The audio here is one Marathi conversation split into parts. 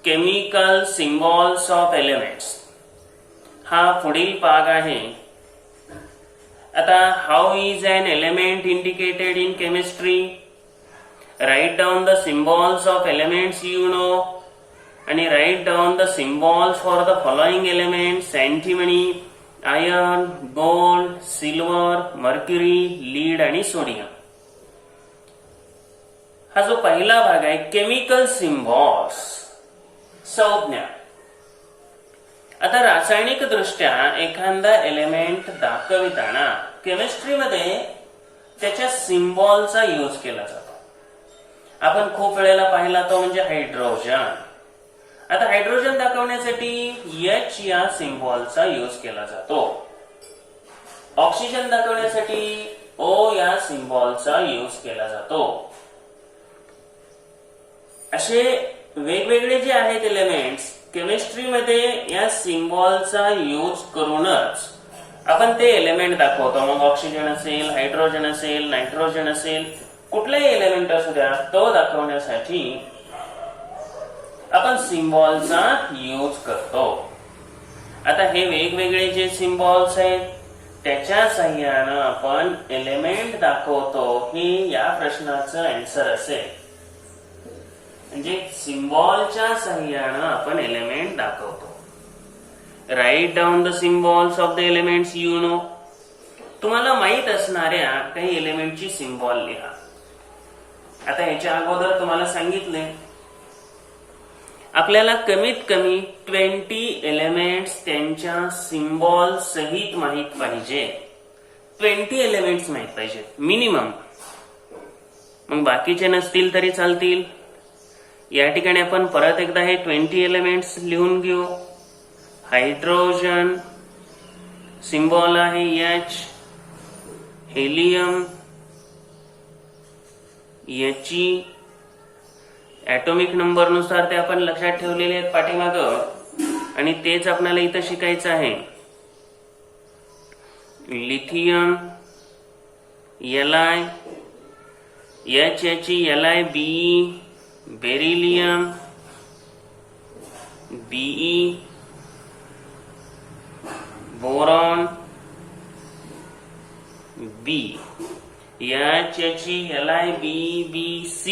केमिकल सिम्बॉल्स ऑफ एलिमेंट्स हा पुढील भाग आहे. आता how is an element indicated in chemistry. Write down the symbols of elements you know आणि write down the symbols for the following elements: antimony, iron, gold, silver, mercury, lead आणि सोडियम. हा जो पहिला भाग आहे केमिकल सिम्बॉल्स, संज्ञा. आता रासायनिक दृष्ट्या एखादा एलिमेंट दाखविताना केमिस्ट्रीमध्ये त्याच्या सिम्बॉलचा यूज केला जातो. आपण खूप वेळेला पाहिला तो म्हणजे हायड्रोजन. आता हायड्रोजन दाखवण्यासाठी H या सिम्बॉलचा यूज केला जातो. ऑक्सिजन दाखवण्यासाठी O या सिम्बॉलचा यूज केला जातो. असे वेगवेगळे जे आहेत एलिमेंट्स केमिस्ट्रीमध्ये या सिम्बॉलचा यूज करूनच आपण ते एलिमेंट दाखवतो. मग ऑक्सिजन असेल, हायड्रोजन असेल, नायट्रोजन असेल, कुठलाही एलिमेंट असू द्या, तो दाखवण्यासाठी आपण सिम्बॉलचा यूज करतो. आता हे वेगवेगळे जे सिम्बॉल्स आहेत त्याच्या साह्यानं आपण एलिमेंट दाखवतो. हे या प्रश्नाचं आन्सर असेल. म्हणजे सिम्बॉलच्या साह्यानं आपण एलिमेंट दाखवतो. Write down the symbols of the elements you know. तुम्हाला माहित असणाऱ्या काही एलिमेंटची सिम्बॉल लिहा. आता ह्याच्या अगोदर तुम्हाला सांगितले आपल्याला कमीत कमी 20 एलिमेंट्स त्यांच्या सिम्बॉल सहित माहित पाहिजे. 20 एलिमेंट्स माहित पाहिजेत मिनिमम. मग बाकीचे नसतील तरी चालतील. या ठिकाणी आपण परत एकदा हे 20 एलिमेंट्स लिहून घेऊ. हायड्रोजन सिम्बॉल आहे H. Helium He. Atomic number नुसार ते आपण लक्षात ठेवलेले आहेत पाठीमागं आणि तेच आपल्याला इथं शिकायचं आहे. Lithium Li, HHe, Li, beryllium Be, boron B, HHe, Li, Bc.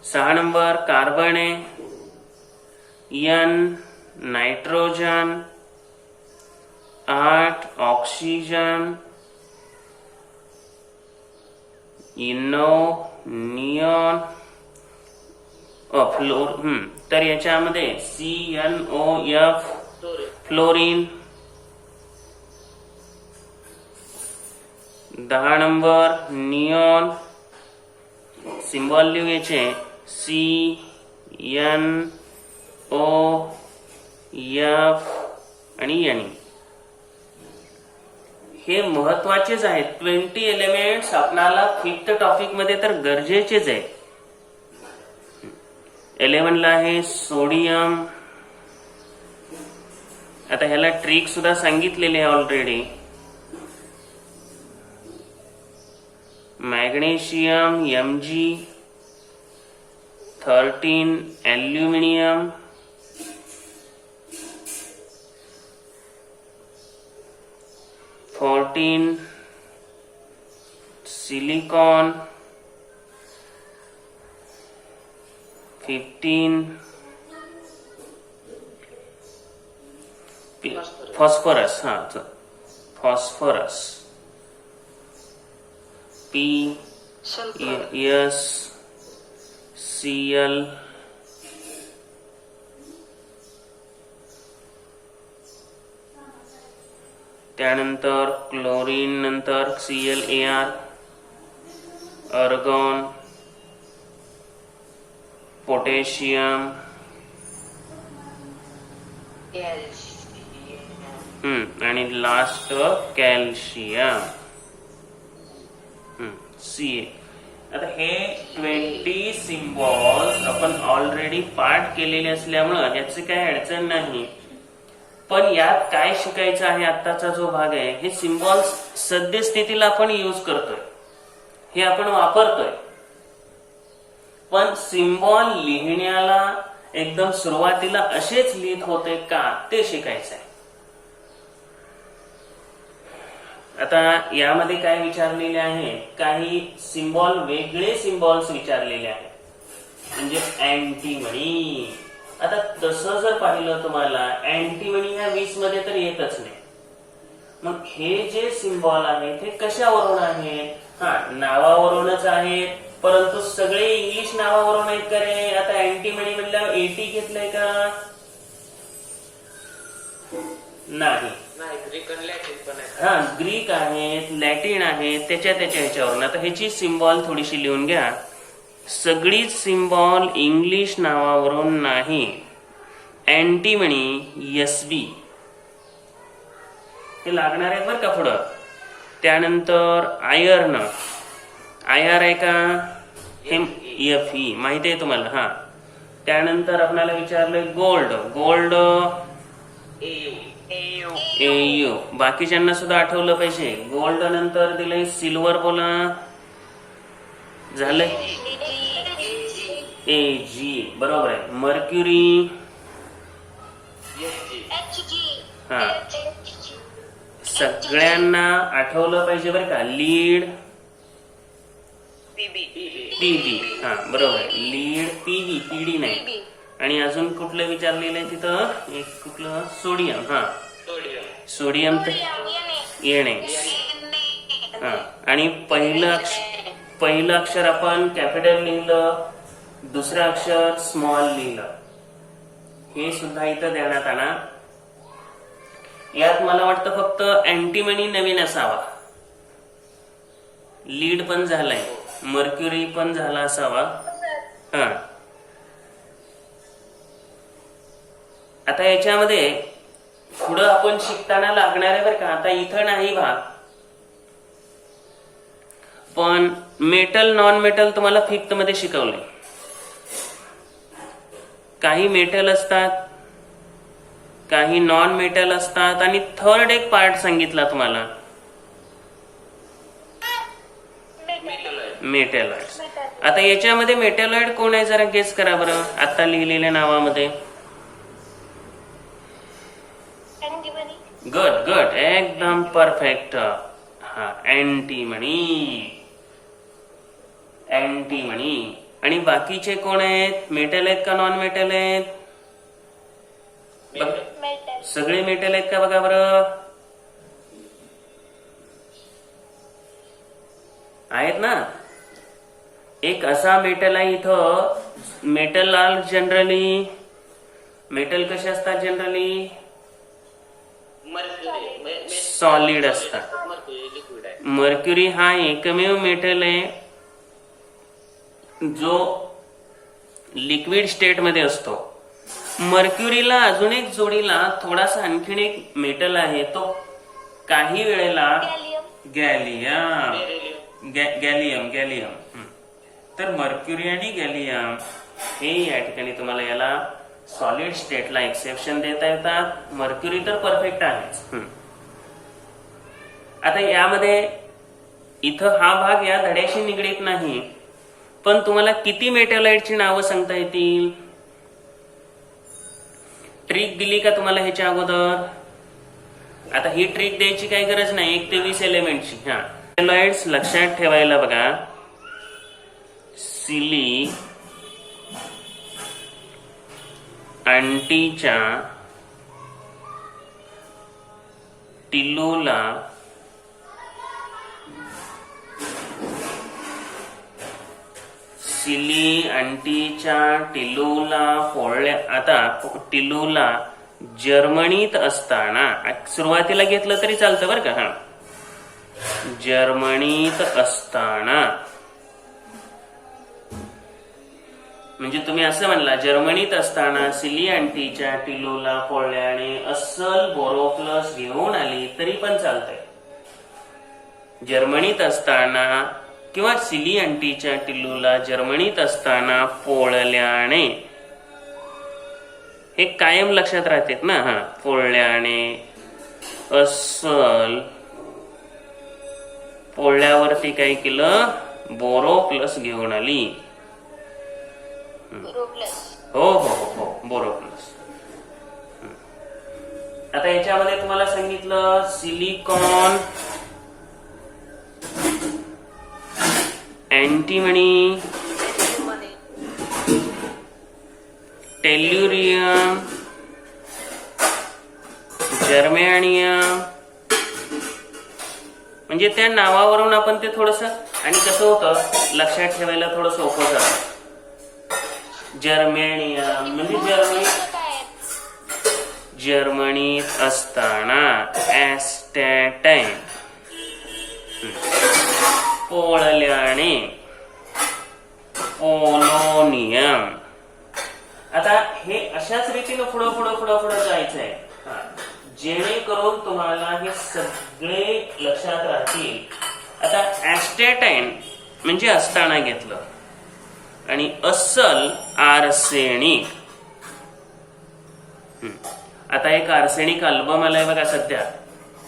6 number carbon आहे N, नायट्रोजन 8, ऑक्सिजन 9, निऑन तर याच्यामध्ये CnOF fluorine. 10 number neon symbol लिहू याचे CnOF आणि N. हे महत्वाचेच आहेत. 20 एलिमेंट्स आपल्याला 5th टॉपिक मध्ये तर गरजेचेच आहे. 11 ला आहे सोडियम. आता ह्याला ट्रिक सुद्धा सांगितलेली आहे already. Magnesium Mg. 13 aluminium. 14 silicon. 15 phosphorus. Phosphorus PsCl. त्यानंतर क्लोरीन, नंतर ClAr, अर्गॉन, पोटॅशियम आणि लास्ट कॅल्शियम Ca. आता हे 20 सिम्बॉल्स आपण ऑलरेडी पाठ केलेले असल्यामुळे याची काही अडचण नाही. पण यात काय शिकायचं आहे, आत्ताचा जो भाग आहे, हे सिम्बॉल्स सद्यस्थितीला आपण यूज करतोय, हे आपण वापरतोय. पण सिम्बॉल लिहिण्याला एकदम सुरुवातीला असेच लिहित होते का ते शिकायचंय. आता यामध्ये काय विचारलेले आहे, काही सिम्बॉल, वेगळे सिम्बॉल्स विचारलेले आहेत, म्हणजे अँटीमनी. आता तसं जर पाहिलं तुम्हाला अँटीमनी ह्या 20 मध्ये तर येतच नाही. मग हे जे सिम्बॉल आहेत हे कशावरून आहेत? नावावरूनच आहेत, परंतु सगळे इंग्लिश नावावरून आहेत का रे? आता अँटीमनी म्हणल्यावर 80 घेतलंय का? नाही. ग्रीक आहेत, लॅटिन आहेत, त्याच्या ह्याच्यावरून. आता ह्याची सिम्बॉल थोडीशी लिहून घ्या. सगळीच सिम्बॉल इंग्लिश नावावरून नाही. अँटीमनी एसबी हे लागणार आहेत बरं का पुढं. त्यानंतर आयर्न, IR आहे का? FE माहिती आहे तुम्हाला. त्यानंतर आपल्याला विचारलंय गोल्ड, गोल्ड AU. बाकीच्यांना सुद्धा आठवलं पाहिजे. गोल्ड नंतर दिलंय सिल्वर, बोला झालंय AG, बरोबर आहे. मर्क्युरी सगळ्यांना आठवलं पाहिजे बरं का. लीड PB, बरोबर आहे. लीड PB, PD नाही. आणि अजून कुठलं विचारलेलं आहे तिथं? एक कुठलं? सोडियम. सोडियम तर येणे. आणि पहिलं अक्षर आपण कॅपिटल लिहिलं, दुसरं अक्षर स्मॉल लिहिलं. हे सुद्धा इथं देण्यात आला. यात मला वाटतं फक्त अँटीमनी नवीन असावा. लीड पण झालाय, मर्क्युरी पण झाला असावा. आता याच्यामध्ये पुढं आपण शिकताना लागणार आहे बरं का. आता इथं नाही भाग, पण मेटल नॉन मेटल तुम्हाला फिफ्थ मध्ये शिकवलंय. काही मेटल असतात, काही नॉन मेटल असतात, आणि थर्ड एक पार्ट सांगितला तुम्हाला, मेटॅलॉइड्स. आता याच्यामध्ये मेटॅलॉइड कोण आहे जरा गेस करा बरं आता लिहिलेल्या नावामध्ये. गुड, एकदम परफेक्ट. अँटीमनी. आणि बाकीचे कोण आहेत? मेटल आहेत का नॉन मेटल आहेत? सगळे मेटल आहेत का बघा बरं. आहेत ना. एक असा मेटल आहे इथं. मेटल जनरली मेटल कसे असतात? जनरली सॉलिड असतात. मर्क्युरी हा एकमेव मेटल आहे जो लिक्विड स्टेट मध्ये असतो. मर्क्युरीला अजून एक जोडीला थोडासा आणखीन एक मेटल आहे, तो काही वेळेला गॅलियम. तर मर्क्युरी आणि गॅलियम हे या ठिकाणी तुम्हाला याला सॉलिड स्टेटला एक्सेप्शन देता येतात. मर्क्युरी तर परफेक्ट आहेच. आता यामध्ये इथं हा भाग या धड्याशी निगडीत नाही, पण तुम्हाला किती मेटॅलॉइडची नावं सांगता येतील? ट्रिक दिली का तुम्हाला ह्याच्या अगोदर? आता ही ट्रिक द्यायची काही गरज नाही. 1 ते 20 एलिमेंटची. मेटॅलॉइड्स लक्षात ठेवायला बघा. सिली अंटीच्या टिलूला फोडल्या. आता टिलूला जर्मनीत असताना, सुरुवातीला घेतलं तरी चालतं बरं का. जर्मनीत असताना म्हणजे तुम्ही असं म्हणला, जर्मनीत असताना सिली अंटीच्या टिलूला फोडल्याने अस्सल बोरोप्लस घेऊन आली तरी पण चालतंय. जर्मनीत असताना किंवा सिली अंटीच्या टिलूला जर्मनीत असताना पोळल्याने, हे कायम लक्षात राहतात ना. पोळल्याने, अस्सल, पोळल्यावरती काय केलं? बोरो प्लस घेऊन आली. बोरो प्लस. हो हो हो हो बोरो प्लस. आता याच्यामध्ये तुम्हाला सांगितलं सिलिकॉन, अँटीमनी, टेल्युरियम, जर्मेनियम, म्हणजे त्या नावावरून आपण ते थोडस, आणि कसं होतं लक्षात ठेवायला थोडं सोपं जातं. जर्मेनियम म्हणजे जर्मनीत असताना ॲस्टॅटाईन, पोळल्याने पोलोनियम. आता हे अशाच रीतीनं पुढं जायचंय जेणेकरून तुम्हाला हे सगळे लक्षात राहतील. आता ॲस्टॅटाईन म्हणजे असताना घेतलं, आणि अस्सल आर्सेनिक. आता एक आर्सेनिक अल्बम आलाय बघा सध्या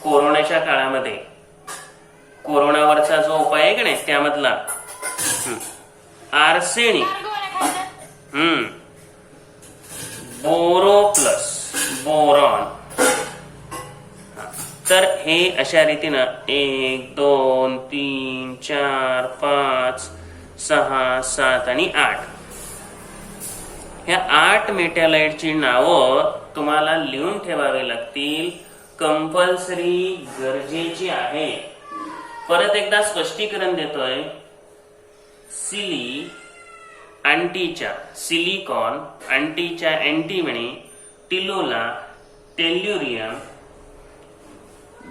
कोरोनाच्या काळामध्ये, कोरोनावरचा जो उपाय आहे का नाही त्यामधला आर्सेनिक. Boro plus boron. तर हे अशा रीतीनं 1 2 3 4 5 6 7 आणि 8 ह्या 8 मेटॅलाइटची नावं तुम्हाला लिहून ठेवावी लागतील. कंपल्सरी, गरजेची आहे. परत एकदा स्पष्टीकरण देतोय. सिली अँटीच्या सिलिकॉन, अँटीच्या अँटीमनी, टिलोला टेल्युरियम,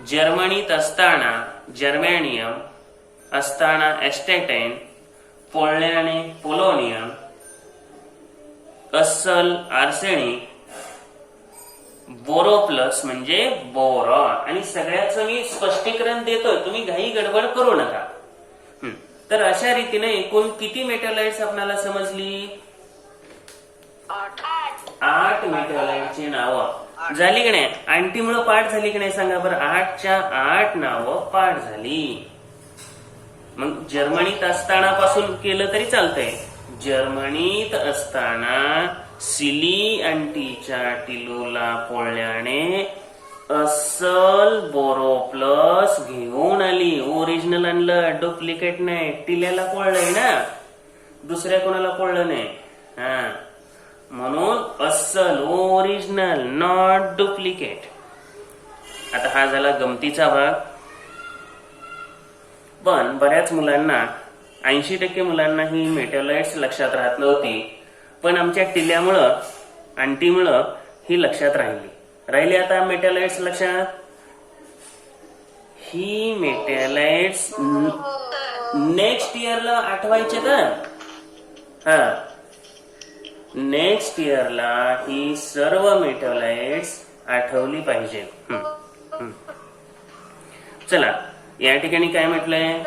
जर्मनीत असताना जर्मेनियम, असताना ॲस्टॅटाईन, पोळल्याने पोलोनियम, अस्सल आर्सेनिक, बोरो प्लस म्हणजे बोरॉन. आणि सगळ्याचं मी स्पष्टीकरण देतोय, तुम्ही घाई गडबड करू नका. तर अशा रीतीने एकूण किती मेटॅलाइट्स आपल्याला समजली? 8 मेटॅलाइटची नावं झाली की नाही? अँटीमुळे पाठ झाली की नाही सांगा बरं? 8च्या 8 नावं पाठ झाली. मग जर्मनीत असताना पासून केलं तरी चालतंय. जर्मनीत असताना सिली अँटीच्या टिलोला पोळल्याने अस्सल बोरो प्लस घेऊन आली. ओरिजिनल आणलं, डुप्लिकेट नाही. टिल्याला पोळलंय ना, दुसऱ्या कोणाला पोळलं नाही. म्हणून अस्सल, ओरिजिनल, नॉट डुप्लिकेट. आता हा झाला गमतीचा भाग. पण बऱ्याच मुलांना 80% मुलांना ही मेटॅलाइट्स लक्षात राहत नव्हती. पण आमच्या टिल्यामुळं, अँटीमुळं ही लक्षात राहिली. आता मेटॅलाइट्स लक्षात. ही मेटॅलाइट्स नेक्स्ट इयरला आठवायचे तर नेक्स्ट इयरला ही सर्व मेटॅलाइट्स आठवली पाहिजे. चला या ठिकाणी काय म्हटलंय?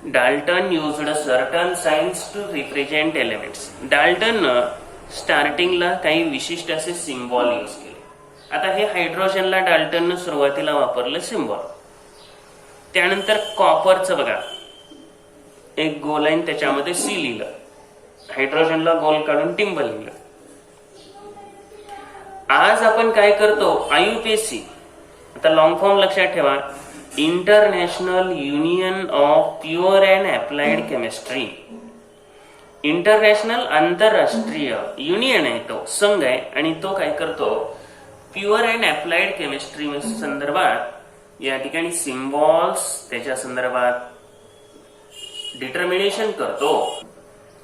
Dalton used certain signs to represent elements. Dalton स्टार्टिंगला काही विशिष्ट असे सिम्बॉल यूज केले. आता हे हायड्रोजनला डाल्टननं सुरुवातीला वापरलं सिम्बॉल. त्यानंतर कॉपरचं बघा, एक गोल आहे त्याच्यामध्ये सी लिहिलं. हायड्रोजनला गोल काढून टिंबल लिहिलं. आज आपण काय करतो? IUPAC. आता लॉंग फॉर्म लक्षात ठेवा. International union of pure and applied chemistry. International, आंतरराष्ट्रीय युनियन आहे, तो संघ आहे. आणि तो काय करतो? प्युअर अँड अप्लाइड केमिस्ट्री संदर्भात या ठिकाणी सिम्बॉल्स त्याच्या संदर्भात डिटर्मिनेशन करतो.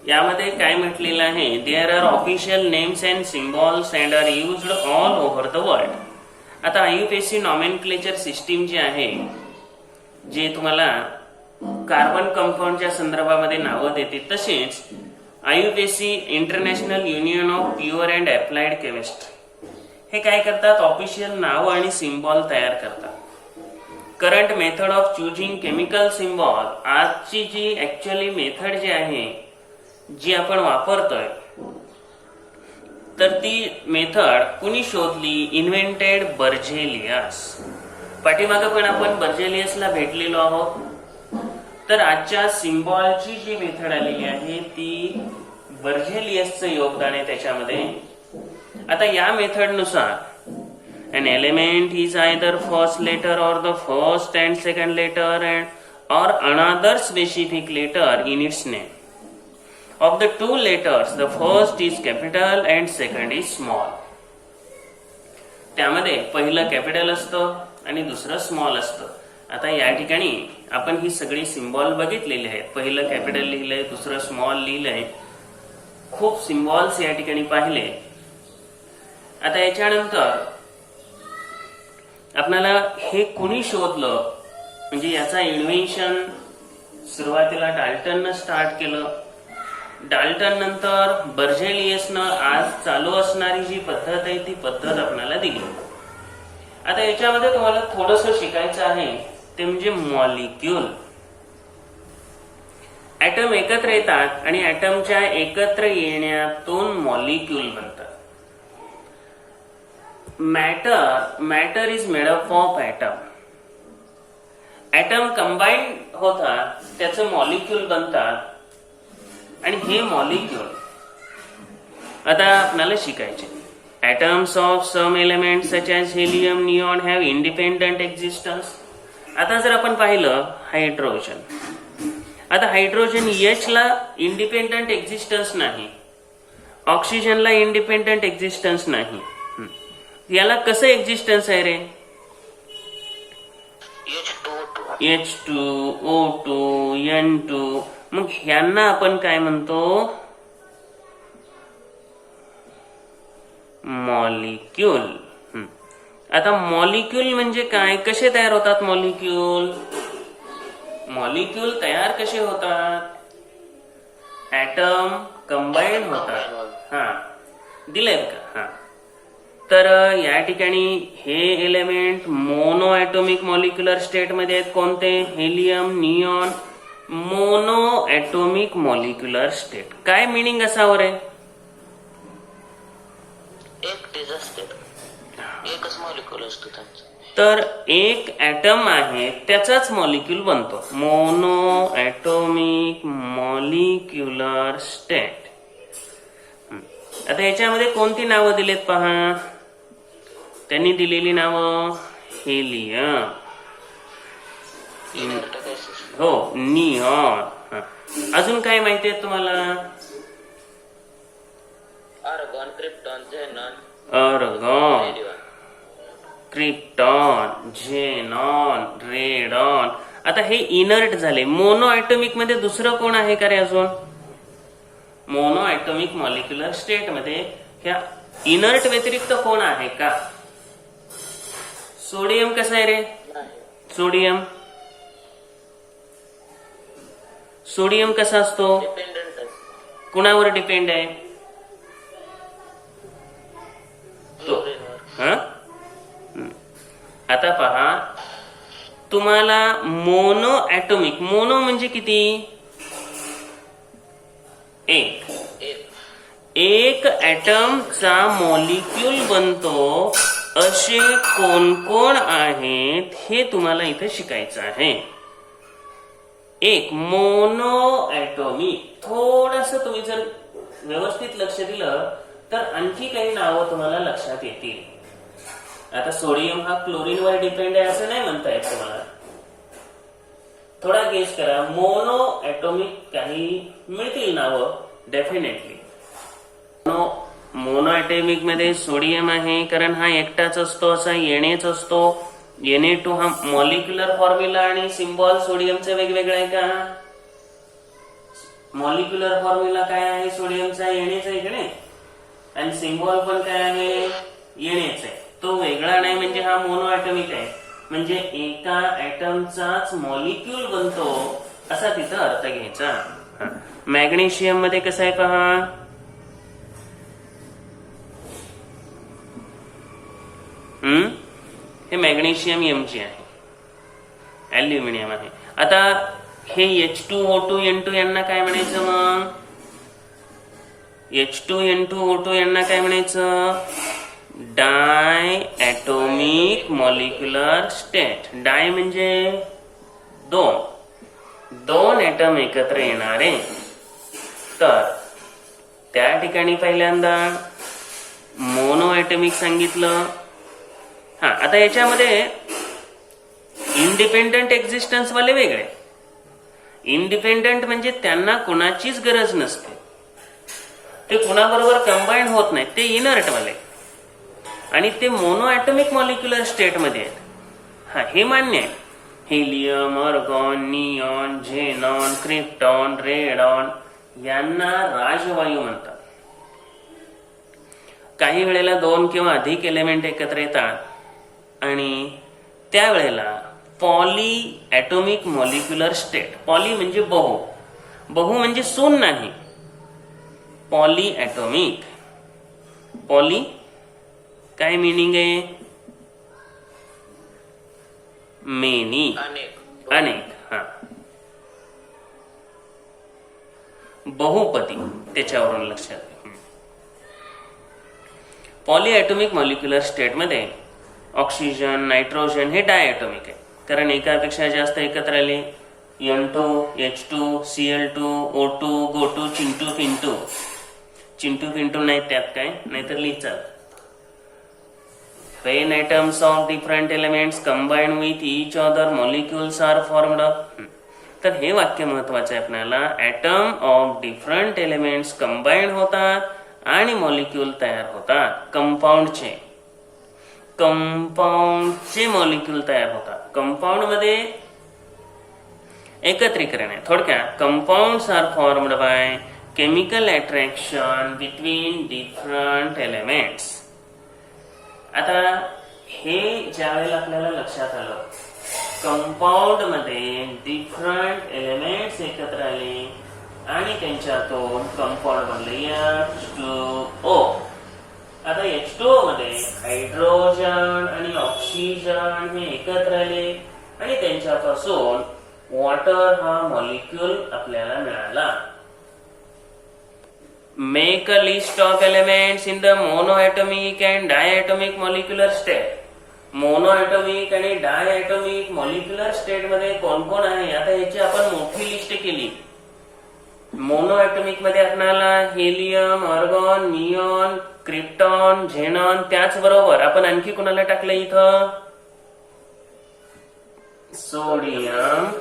यामध्ये काय म्हटलेलं आहे? There are official names and symbols and are used all over the world. आता IUPAC नॉमेनक्लेचर सिस्टीम जी आहे, जे तुम्हाला कार्बन कंपाऊंडच्या संदर्भामध्ये नावं देते, तसेच IUPAC international union of pure and applied chemistry हे काय करतात? ऑफिशियल नाव आणि सिम्बॉल तयार करतात. Current method of choosing chemical symbol. आजची जी ऍक्च्युअली मेथड जी आहे, जी आपण वापरतोय, तर ती मेथड कुणी शोधली? Invented Berzelius. पाठीमागं पण आपण बर्जेलियसला भेटलेलो आहोत. तर आजच्या सिम्बॉलची जी मेथड आलेली आहे ती बर्जेलियसचं योगदान आहे त्याच्यामध्ये. आता या मेथडनुसार an element is either first letter or the first and second letter and or another specific letter in its name. Of the two letters, the first is capital and second is small. त्यामध्ये पहिलं कॅपिटल असतं आणि दुसरं स्मॉल असतं. आता या ठिकाणी आपण ही सगळी सिम्बॉल बघितलेली आहेत. पहिलं कॅपिटल लिहिलंय, दुसरं स्मॉल लिहिलंय, खूप सिम्बॉल्स या ठिकाणी पाहिले. आता याच्यानंतर आपल्याला हे कुणी शोधलं, म्हणजे याचा इन्व्हेन्शन सुरुवातीला डाल्टननं स्टार्ट केलं. डाल्टन नंतर बर्जेलियसनं आज चालू असणारी जी पद्धत आहे ती पद्धत आपल्याला दिली. आता याच्यामध्ये तुम्हाला थोडंसं शिकायचं आहे ते म्हणजे मॉलिक्यूल. ऍटम एकत्र येतात आणि ऍटमच्या एकत्र येण्यातून मॉलिक्यूल बनतात. Matter is made up of atom. Atom combine होतात, त्याचं मॉलिक्यूल बनतात आणि हे मॉलिक्यूल आता आपल्याला शिकायचे. atoms of some elements such as helium, neon have independent existence. आता जर आपण पाहिलं हायड्रोजन, आता हायड्रोजन H ला इंडिपेंडंट एक्झिस्टन्स नाही, ऑक्सिजनला इंडिपेंडंट एक्झिस्टन्स नाही. याला कसं एक्झिस्टन्स आहे रे? H2O2 N2. मग ह्यांना आपण काय म्हणतो? मॉलिक्यूल. आता मॉलिक्यूल म्हणजे काय, कसे तयार होतात मॉलिक्यूल? मॉलिक्यूल तयार कसे होतात? ऍटम कंबाईन होतात. हा दिलंय का? हा. तर या ठिकाणी हे element mono atomic molecular state मध्ये आहेत. कोणते? Helium, neon. Mono atomic molecular state. काय मिनिंग असावं रे? एकच मॉलिक्यूल असतो त्यांचा. तर एक ऍटम आहे त्याचाच मॉलिक्यूल बनतो. Mono atomic molecular state. आता याच्यामध्ये कोणती नावं दिलेत पहा. त्यांनी दिलेली नावं हेलियम, हो, निऑन. अजून काय माहिती आहे तुम्हाला? Argon, krypton, xenon, argon, krypton, xenon, radon. आता हे इनर्ट झाले. मोनो ऍटोमिक मध्ये दुसरं कोण आहे का रे अजून? मोनो ऍटोमिक मॉलिक्युलर स्टेट मध्ये ह्या इनर्ट व्यतिरिक्त कोण आहे का? सोडियम कसा आहे रे? सोडियम, सोडियम कसा असतो? डिपेंडंट आहे. कुणावर डिपेंड आहे? क्लोरीनवर. आता पहा, तुम्हाला मोनो ऍटोमिक, मोनो म्हणजे किती? एक ऍटमचा मॉलिक्यूल बनतो असे कोण कोण आहेत हे तुम्हाला इथे शिकायचं आहे. एक मोनो ऍटोमिक. थोडस तुम्ही जर व्यवस्थित लक्ष दिलं तर आणखी काही नावं तुम्हाला लक्षात येतील. आता सोडियम हा क्लोरीनवर डिपेंड आहे असं नाही म्हणता येत तुम्हाला. थोडा गेस करा. मोनो ऍटोमिक काही मिळतील नावं डेफिनेटली. मोनो ऍटोमिक मध्ये सोडियम आहे, कारण हा एकटाच असतो, असा Na असतो. Na2 हा मॉलिक्युलर फॉर्म्युला आणि सिम्बॉल सोडियमचा वेगवेगळा आहे का? मॉलिक्युलर फॉर्म्युला काय आहे सोडियमचा? Na आहे का नाही? आणि सिम्बॉल पण काय आहे? Na आहे. तो वेगळा नाही म्हणजे हा मोनो ऍटोमिक आहे. म्हणजे एका ऍटमचाच मॉलिक्यूल बनतो असा तिथं अर्थ घ्यायचा. मॅग्नेशियम मध्ये कसं आहे पहा. हे मॅग्नेशियम Mg आहे, ऍल्युमिनियम आहे. आता हे H2O2 N2 यांना काय म्हणायचं? मग H2N2O2 यांना काय म्हणायचं? डाय ऍटोमिक मॉलिक्युलर स्टेट. डाय म्हणजे दोन दोन ऍटम एकत्र येणारे, तर त्या ठिकाणी पहिल्यांदा मोनो ऍटमिक सांगितलं. आता याच्यामध्ये इंडिपेंडंट एक्झिस्टन्स वाले वेगळे. इंडिपेंडंट म्हणजे त्यांना कुणाचीच गरज नसते, ते कुणाबरोबर कंबाईन होत नाही, ते इनर्ट वाले. आणि ते मोनो ॲटॉमिक मॉलिक्युलर स्टेट मध्ये आहेत. हे मान्य आहे. Helium, argon, neon, xenon, krypton, radon यांना राजवायू म्हणतात. काही वेळेला दोन किंवा अधिक एलिमेंट एकत्र येतात आणि त्यावेळेला poly atomic molecular state. Poly म्हणजे बहु, बहु म्हणजे सून नाही. Poly atomic. पॉली काय मिनिंग आहे? मेनी, अनेक. अनेक. बहुपदी, त्याच्यावरून लक्षात. पॉलीॲटॉमिक मॉलिक्युलर स्टेटमध्ये ऑक्सिजन, नायट्रोजन हे डायॲटॉमिक आहे, कारण एकापेक्षा जास्त एकत्र आले. N2, H2, Cl2, O2, GO2, Chintu Pintu. Chintu Pintu नाही त्यात काय, नाहीतर लिहितात. When atoms of different elements combine with each other, molecules are formed of. तर हे वाक्य महत्वाचं आहे आपल्याला. Atom of different elements combine होतात आणि मॉलिक्यूल तयार होतात. कंपाऊंडचे मॉलिक्यूल तयार होतात. कंपाऊंड मध्ये एकत्रीकरण आहे. थोडक्यात compounds are formed by chemical attraction between different elements. आता हे ज्यावेळेला आपल्याला लक्षात आलं, कंपाऊंड मध्ये डिफरंट एलिमेंट्स एकत्र आले आणि त्यांच्यातून कंपाऊंड बनले H2O. आता H2O मध्ये हायड्रोजन आणि ऑक्सिजन हे एकत्र आले आणि त्यांच्यापासून वॉटर हा मॉलिक्यूल आपल्याला मिळाला. Make a list of elements in the monoatomic and diatomic molecular state. मोनोॲटॉमिक आणि डायॲटॉमिक मॉलिक्युलर स्टेट मध्ये कोण कोण आहे? आता याची आपण मोठी लिस्ट केली. मोनोॲटॉमिक मध्ये आपल्याला helium, argon, neon, krypton, xenon, त्याचबरोबर आपण आणखी कोणाला टाकलं इथं? Sodium,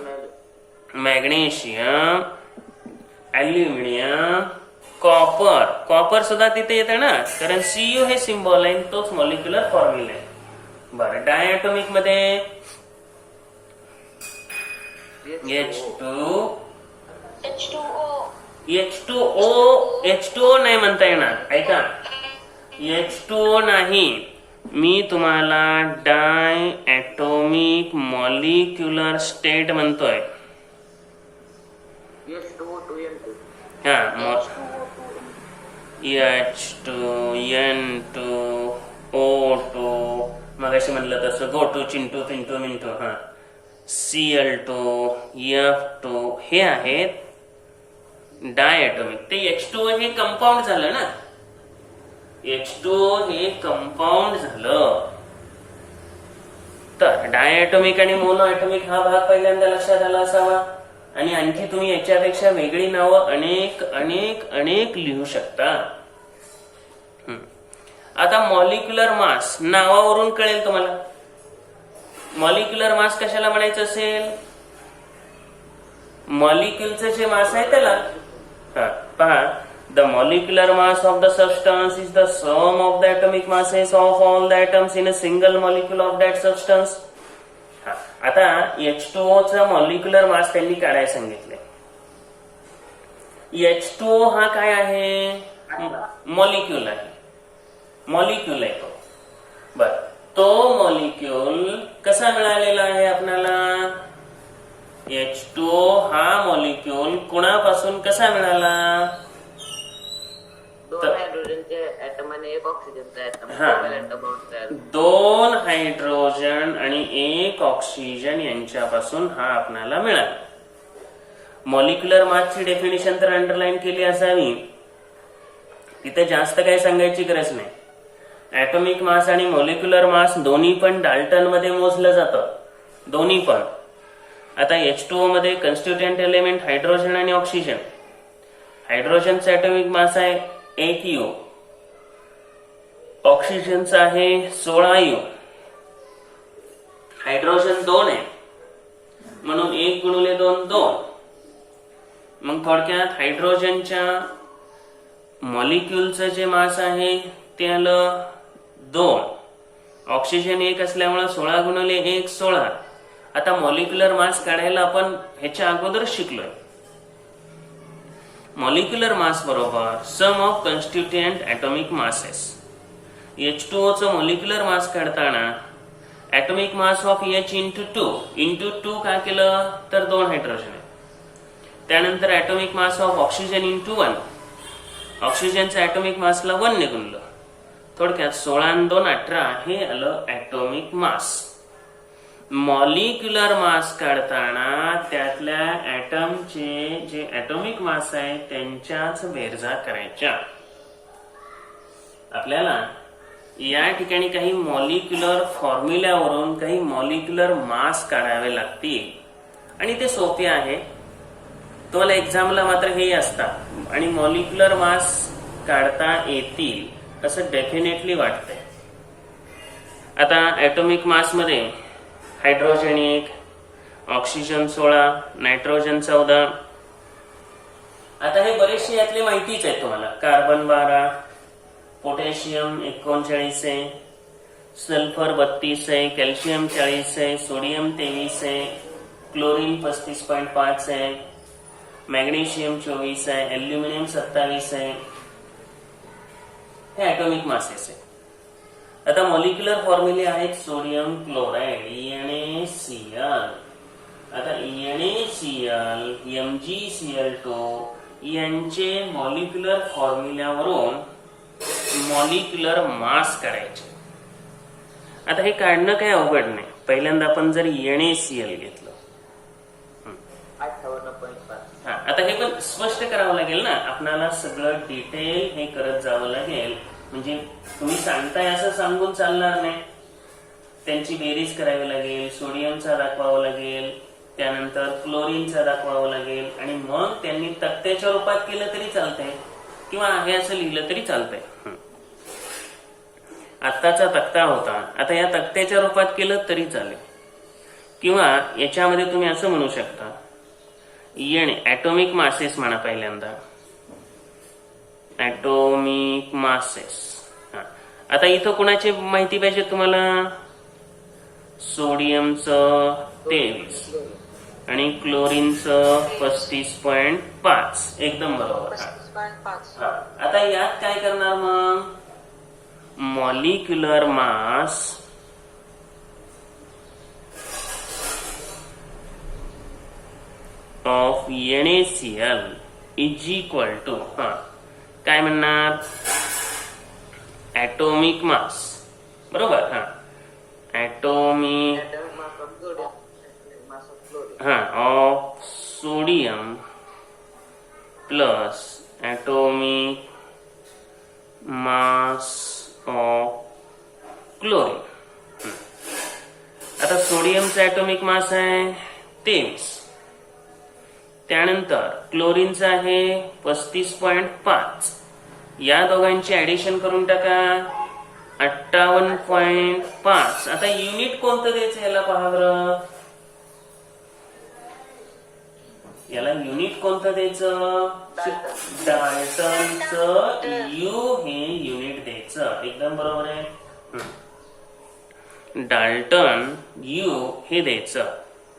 magnesium, aluminium, copper. Copper सुद्धा तिथे येते ना, कारण Cu हे सिम्बॉल आहे, तोच मॉलिक्युलर फॉर्म्युला आहे. बरं, डायॲटॉमिक मध्ये H2O नाही म्हणता येणार. ऐका, H2O नाही, मी तुम्हाला डायॲटॉमिक मॉलिक्युलर स्टेट म्हणतोय. H2, N2, O2, मगाशी म्हणलं तसं GO2, Chintu Pintu Mintu. Cl2, F2 हे आहेत डायॲटॉमिक. ते H2O हे कंपाऊंड झालं ना. H2O हे कंपाऊंड झालं. तर डायॲटॉमिक आणि मोनोॲटॉमिक हा भाग पहिल्यांदा लक्षात आला असावा. आणि आणखी तुम्ही याच्यापेक्षा वेगळी नावं अनेक अनेक अनेक लिहू शकता. आता मॉलिक्युलर मास नावावरून कळेल तुम्हाला. मॉलिक्युलर मास कशाला म्हणायचं असेल? मॉलिक्युलचं जे मास आहे त्याला. पहा, the molecular mass of the substance is the sum of the atomic masses of all the atoms in a single molecule of that substance. आता H2O चा मॉलिक्युलर मास त्यांनी काढायला सांगितले. H2O हा काय आहे? मॉलिक्युल आहे. मॉलिक्युल आहे तो. बर, तो मॉलिक्युल कसा मिळालेला आहे आपल्याला? H2O हा मॉलिक्युल कुणापासून कसा मिळाला? दोन हायड्रोजनचे ऍटम आणि एक ऑक्सिजनचा ऍटम. दोन हायड्रोजन आणि एक ऑक्सिजन यांच्यापासून हा आपल्याला मिळाला. मॉलिक्युलर मासची डेफिनेशन तर अंडरलाईन केली असावी, तिथे जास्त काही सांगायची गरज नाही. ॲटॉमिक मास आणि मॉलिक्युलर मास दोन्ही पण डाल्टन मध्ये मोजलं जातं, दोन्ही पण. आता H2O मध्ये कन्स्टिट्युएंट एलिमेंट हायड्रोजन आणि ऑक्सिजन. हायड्रोजनचा ॲटॉमिक मास आहे 1 U, ऑक्सिजनचा आहे 16 U. हायड्रोजन 2 आहे म्हणून 1 गुणिले 2 2. मग थोडक्यात हायड्रोजनच्या मॉलिक्युलचं जे मास आहे ते आलं 2. ऑक्सिजन 1 असल्यामुळे 16 गुणिले 1 16. आता मॉलिक्युलर मास काढायला आपण ह्याच्या अगोदर शिकलोय. मॉलिक्युलर मास बरोबर सम ऑफ कन्स्टिट्युएंट ॲटॉमिक मासेस. H2O चं मॉलिक्युलर मास काढताना atomic mass of H into 2 काय केलं तर 2 हायड्रोजन आहे. त्यानंतर atomic mass of oxygen into 1, ऑक्सिजनच्या ॲटॉमिक मासला 1 ने गुणलं. थोडक्यात 16 आणि 2 18 हे आलं ॲटॉमिक मास. मॉलिक्युलर मास काढताना त्यातल्या ॲटमचे जे ॲटॉमिक मास आहे त्यांच्याच बेरजा करायच्या. आपल्याला या ठिकाणी काही मॉलिक्युलर फॉर्म्युल्यावरून काही मॉलिक्युलर मास काढावे लागतील आणि ते सोपे आहे. तुम्हाला एक्झामला मात्र हे असतात आणि मॉलिक्युलर मास काढता येतील असं डेफिनेटली वाटतंय. आता ॲटॉमिक मास मध्ये हायड्रोजन 1, ऑक्सिजन 16, नायट्रोजन 14. आता हे बरेचसे यातले माहितीच आहे तुम्हाला. कार्बन 12, पोटॅशियम 39 आहे, सल्फर 32 आहे, कॅल्शियम 40 आहे, सोडियम 23 आहे, क्लोरीन 35.5 आहे, मॅग्नेशियम 24 आहे, ॲल्युमिनियम 27 आहे. हे ॲटॉमिक मासेस आहे. आता मॉलिक्युलर फॉर्म्युले आहेत सोडियम क्लोराईड NaCl. आता NaCl, MgCl2 यांचे मॉलिक्युलर फॉर्म्युल्यावरून मॉलिक्युलर मास काढायचे. आता हे काढणं काही अवघड नाही. पहिल्यांदा आपण जर NaCl घेतलं, 58.5. आता हे पण स्पष्ट करावं लागेल ना आपल्याला. सगळं डिटेल हे करत जावं लागेल. म्हणजे तुम्ही सांगताय असं सांगून चालणार नाही. त्यांची बेरीज करावी लागेल, सोडियमचा दाखवावं लागेल, त्यानंतर क्लोरीनचा दाखवावं लागेल आणि मग त्यांनी तक्त्याच्या रूपात केलं तरी चालतंय किंवा आहे असं लिहिलं तरी चालतंय. आत्ताचा तक्ता होता, आता या तक्त्याच्या रूपात केलं तरी चालेल. किंवा याच्यामध्ये तुम्ही असं म्हणू शकता ॲटॉमिक मासेस म्हणा. पहिल्यांदा ॲटॉमिक मासेस. आता इथं कोणाची माहिती पाहिजे तुम्हाला? सोडियमचं 23 आणि क्लोरीनचं 35.5. एकदम बरोबर. आता यात काय करणार मग? Molecular mass of NaCl is equal to काय म्हणणार? Atomic mass. बरोबर. Atomic of sodium plus atomic mass of chlorine. आता सोडियमचा ॲटॉमिक मास आहे 23, त्यानंतर क्लोरीनचा आहे 35.5. या दोघांची ऍडिशन करून टाका 58.5. आता युनिट कोणतं द्यायचं याला पहा बरं. याला युनिट कोणतं द्यायचं? डाल्टनचं U हे युनिट द्यायचं. एकदम बरोबर आहे. डाल्टन U हे द्यायचं.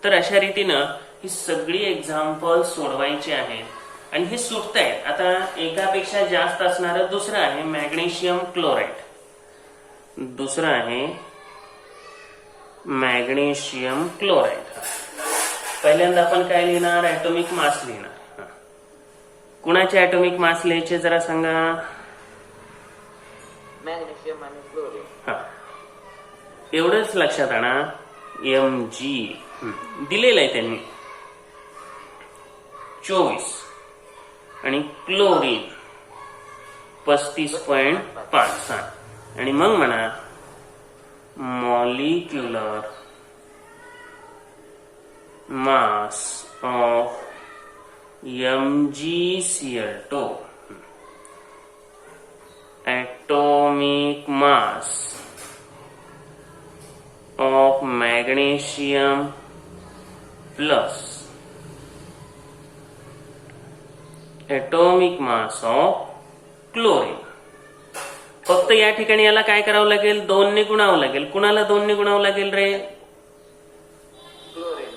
तर अशा रीतीनं ही सगळी एक्झाम्पल सोडवायची आहेत आणि हे सुटत आहेत. आता एकापेक्षा जास्त असणारं दुसरं आहे मॅग्नेशियम क्लोराईड. दुसरं आहे मॅग्नेशियम क्लोराईड. पहिल्यांदा आपण काय लिहिणार? ॲटॉमिक मास लिहिणार. कुणाचे ॲटॉमिक मास लिहायचे जरा सांगा? मॅग्नेशियम आणि क्लोरीन. एवढंच लक्षात आणा. Mg दिलेलं आहे त्यांनी 24 आणि क्लोरीन 35.5. आणि मग म्हणा molecular mass of MgCl2, atomic mass of magnesium plus atomic mass of chlorine. फक्त या ठिकाणी याला काय करावं लागेल, 2 ने गुणावं लागेल. कुणाला 2 ने गुणावं लागेल रे? क्लोरीन.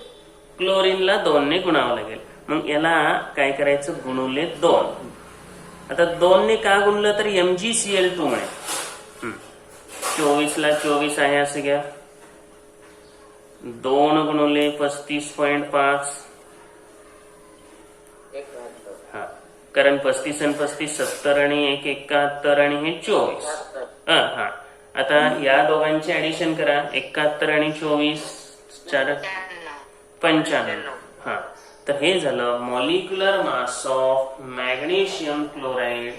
क्लोरीनला 2 ने गुणावं लागेल. मग याला काय करायचं, गुणुले 2. आता 2 ने का गुणलं तर MgCl2 मिळेल. 24 ला 24 आहे असं घ्या. 2 गुणुले 35.5. हा, कारण 35 आणि 35 70 आणि 1 71 आणि हे 24. हा, आता या दोघांचे ऍडिशन करा. 71 आणि 24 4 95. हा, तर हे झालं molecular mass of magnesium chloride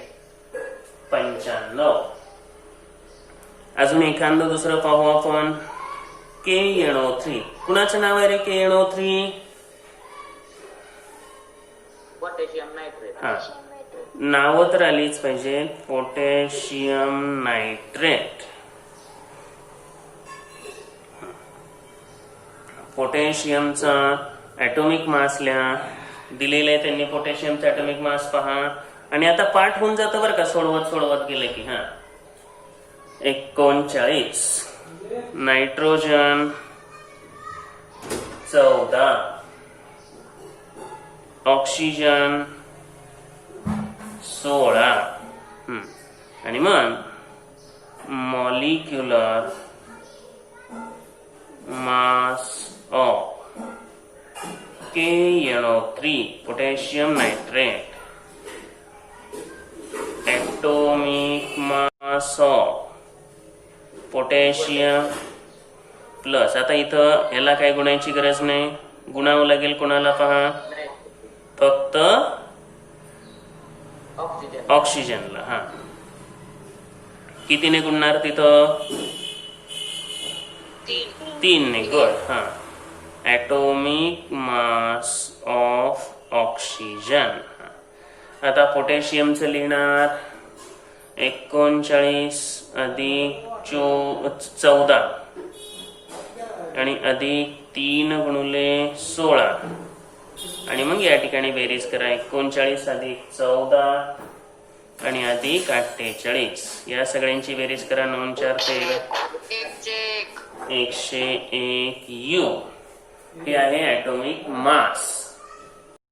95. अजून एखादं दुसरं पाहू आपण. KNO3. कुणाचं नाव आहे रे KNO3? Potassium nitrate. हा, नावं तर आलीच पाहिजे. Potassium nitrate. पोटॅशियमचा ॲटॉमिक मास लिहा. दिलेलं आहे त्यांनी पोटॅशियमचा ॲटॉमिक मास पहा. आणि आता पाठ होऊन जातं बरं का, सोडवत गेलं की. हा, 39. नायट्रोजन 14. ऑक्सिजन 16. आणि मग molecular mass of KNO3 potassium nitrate, atomic mass of potassium plus. आता इथं याला काय गुणायची गरज नाही, गुणावं लागेल. कोणाला पहा, फक्त ऑक्सिजनला. हा, कितीने गुणणार तिथं? 3 ने. गुड. हा, ॲटॉमिक मास ऑफ ऑक्सिजन. आता पोटॅशियमचं लिहिणार 39 अधिक 14 आणि अधिक 3 गुणुले 16. आणि मग या ठिकाणी बेरीज करा. 39 अधिक 14 आणि अधिक 48. या सगळ्यांची बेरीज करा. 9 4 13 101 U. हे आहे ॲटॉमिक मास.